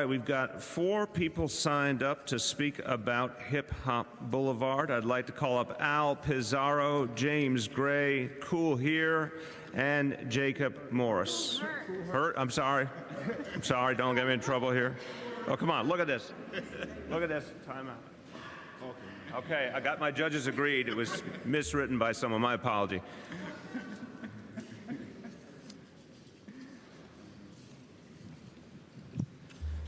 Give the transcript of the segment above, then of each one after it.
we've got 4 people signed up to speak about Hip Hop Boulevard. I'd like to call up Al Pizarro, James Gray, Kool here, and Jacob Morris. Herc, I'm sorry. I'm sorry, don't get me in trouble here. Oh, come on, look at this. Look at this. Time out. Okay, I got my judges agreed. It was miswritten by someone. My apology.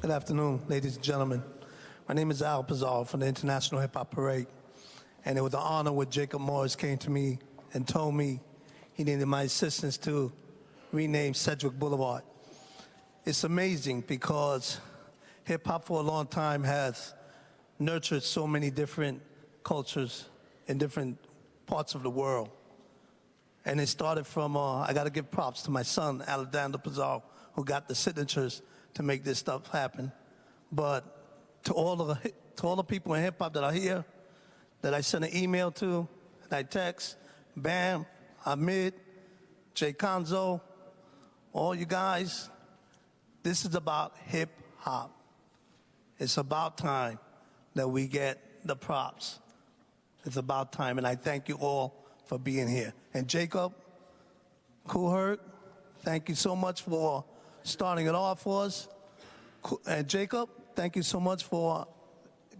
Good afternoon, ladies and gentlemen. My name is Al Pizarro from the International Hip Hop Parade, and it was an honor when Jacob Morris came to me and told me he needed my assistance to rename Sedgwick Boulevard. It's amazing because hip-hop for a long time has nurtured so many different cultures in different parts of the world. And it started from, I gotta give props to my son, Alexander Pizarro, who got the signatures to make this stuff happen. But to all the people in hip-hop that are here, that I sent an email to, that I text, Bam, Ahmed, Jay Konzo, all you guys, this is about hip-hop. It's about time that we get the props. It's about time, and I thank you all for being here. And Jacob, Kool Herc, thank you so much for starting it off for us. And Jacob, thank you so much for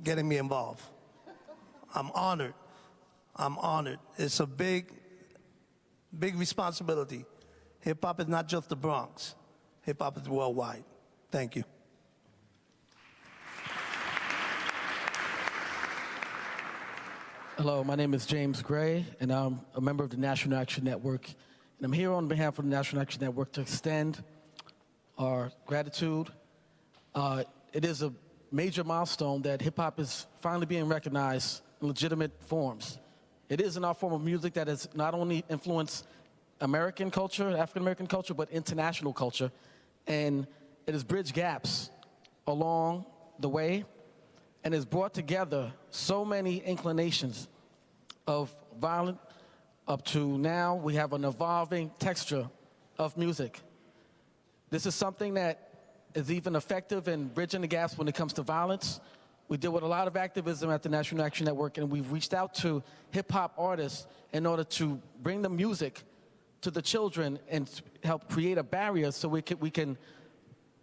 getting me involved. I'm honored. I'm honored. It's a big responsibility. Hip-hop is not just the Bronx. Hip-hop is worldwide. Thank you. Hello, my name is James Gray, and I'm a member of the National Action Network. And I'm here on behalf of the National Action Network to extend our gratitude. It is a major milestone that hip-hop is finally being recognized in legitimate forms. It is an art form of music that has not only influenced American culture, African-American culture, but international culture. And it has bridged gaps along the way and has brought together so many inclinations of violence. Up to now, we have an evolving texture of music. This is something that is even effective in bridging the gaps when it comes to violence. We deal with a lot of activism at the National Action Network, and we've reached out to hip-hop artists in order to bring the music to the children and help create a barrier so we can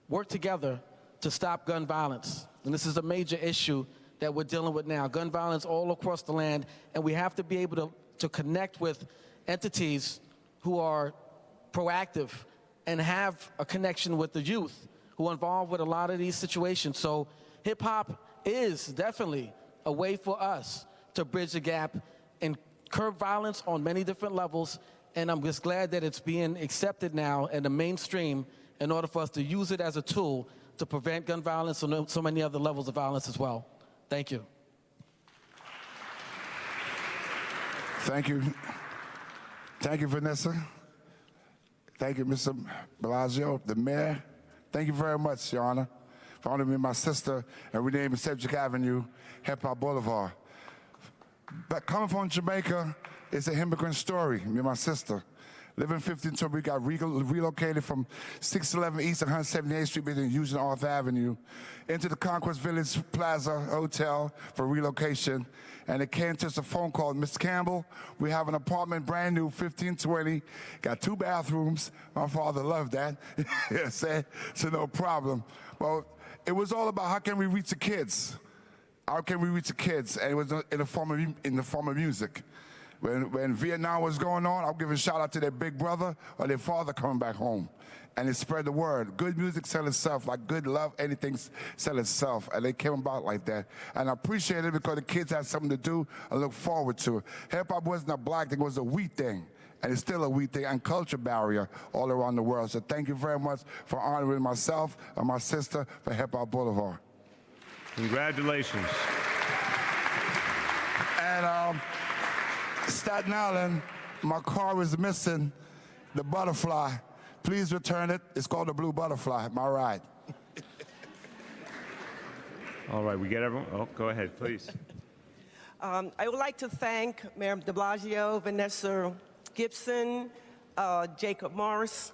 work together to stop gun violence. And this is a major issue that we're dealing with now. Gun violence all across the land, and we have to be able to connect with entities who are proactive and have a connection with the youth who are involved with a lot of these situations. So hip-hop is definitely a way for us to bridge the gap and curb violence on many different levels, and I'm just glad that it's being accepted now in the mainstream in order for us to use it as a tool to prevent gun violence and so many other levels of violence as well. Thank you. Thank you. Thank you, Vanessa. Thank you, Mr. DiBlasio, the mayor. Thank you very much, Your Honor, for honoring me and my sister and renaming Sedgwick Avenue Hip Hop Boulevard. But coming from Jamaica, it's an immigrant story, me and my sister. Living 15, we got relocated from 611 East 178th Street between Eugene and Arthur Avenue into the Conquest Village Plaza Hotel for relocation. And it came to us a phone call, Mr. Campbell, we have an apartment brand new, 1520, got 2 bathrooms. My father loved that. Said, so no problem. Well, it was all about how can we reach the kids? How can we reach the kids? And it was in the form of music. When Vietnam was going on, I'll give a shout out to their big brother or their father coming back home. And it spread the word. Good music sells itself, like good love, anything sells itself. And they came about like that. And I appreciate it because the kids had something to do and look forward to. Hip-hop wasn't a black thing, it was a we thing. And it's still a we thing and culture barrier all around the world. So thank you very much for honoring myself and my sister for Hip Hop Boulevard. Congratulations. And Staten Island, my car was missing the butterfly. Please return it. It's called the Blue Butterfly, my ride. All right, we get everyone? Oh, go ahead, please. I would like to thank Mayor DiBlasio, Vanessa Gibson, Jacob Morris,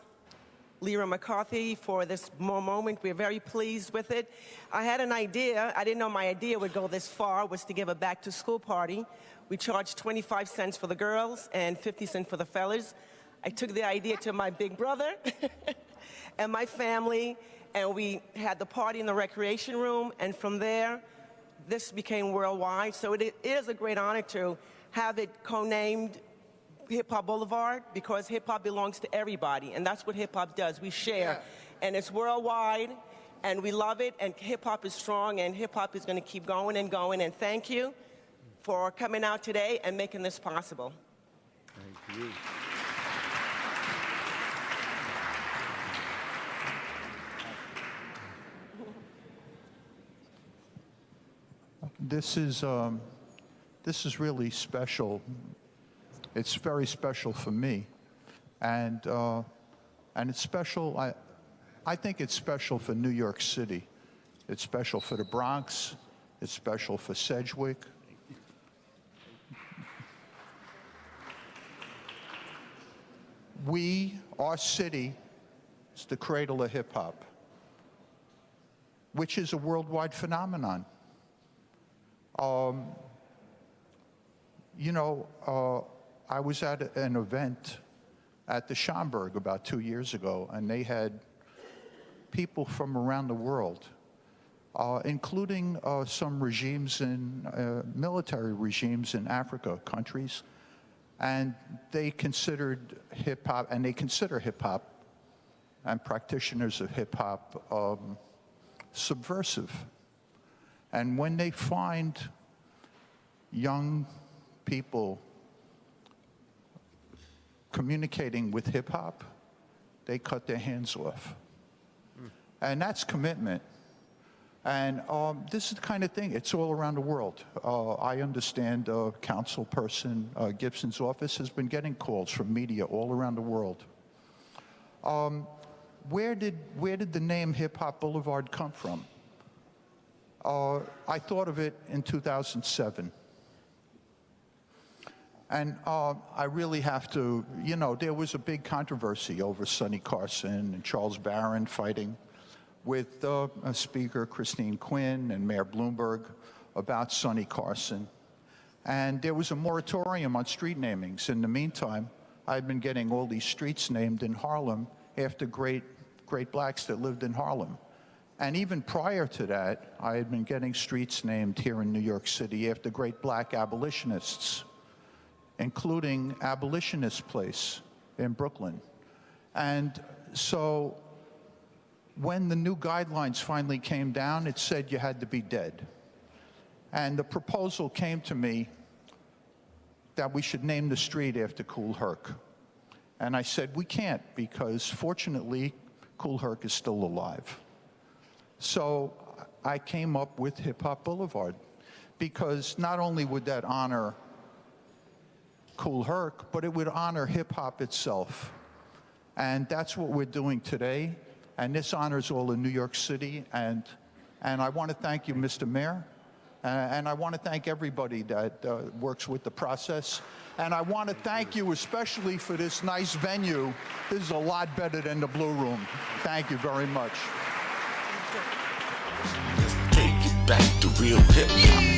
Lyra McCarthy for this moment. We're very pleased with it. I had an idea. I didn't know my idea would go this far, was to give a back-to-school party. We charged 25 cents for the girls and 50 cents for the fellas. I took the idea to my big brother and my family, and we had the party in the recreation room, and from there, this became worldwide. So it is a great honor to have it co-named Hip Hop Boulevard, because hip hop belongs to everybody, and that's what hip hop does. We share, and it's worldwide, and we love it, and hip hop is strong, and hip hop is going to keep going and going. And thank you for coming out today and making this possible. Thank you. This is really special. It's very special for me, and it's special. I think it's special for New York City. It's special for the Bronx. It's special for Sedgwick. Our city, is the cradle of hip hop, which is a worldwide phenomenon. I was at an event at the Schomburg about 2 years ago, and they had people from around the world, including some regimes military regimes in Africa, countries, and they considered hip hop, and they consider hip hop and practitioners of hip hop subversive. And when they find young people communicating with hip hop, they cut their hands off. And that's commitment. And this is the kind of thing, it's all around the world. I understand Councilperson Gibson's office has been getting calls from media all around the world. Where did the name Hip Hop Boulevard come from? I thought of it in 2007. And I really have to, there was a big controversy over Sonny Carson and Charles Barron fighting with Speaker Christine Quinn and Mayor Bloomberg about Sonny Carson. And there was a moratorium on street namings. In the meantime, I'd been getting all these streets named in Harlem after great blacks that lived in Harlem. And even prior to that, I had been getting streets named here in New York City after great black abolitionists, including Abolitionist Place in Brooklyn. And so when the new guidelines finally came down, it said you had to be dead. And the proposal came to me that we should name the street after Kool Herc. And I said, we can't, because fortunately, Kool Herc is still alive. So I came up with Hip Hop Boulevard, because not only would that honor Kool Herc, but it would honor hip hop itself. And that's what we're doing today. And this honors all of New York City. And I want to thank you, Mr. Mayor. And I want to thank everybody that works with the process. And I want to thank you especially for this nice venue. This is a lot better than the Blue Room. Thank you very much. Take it back to real hip hop.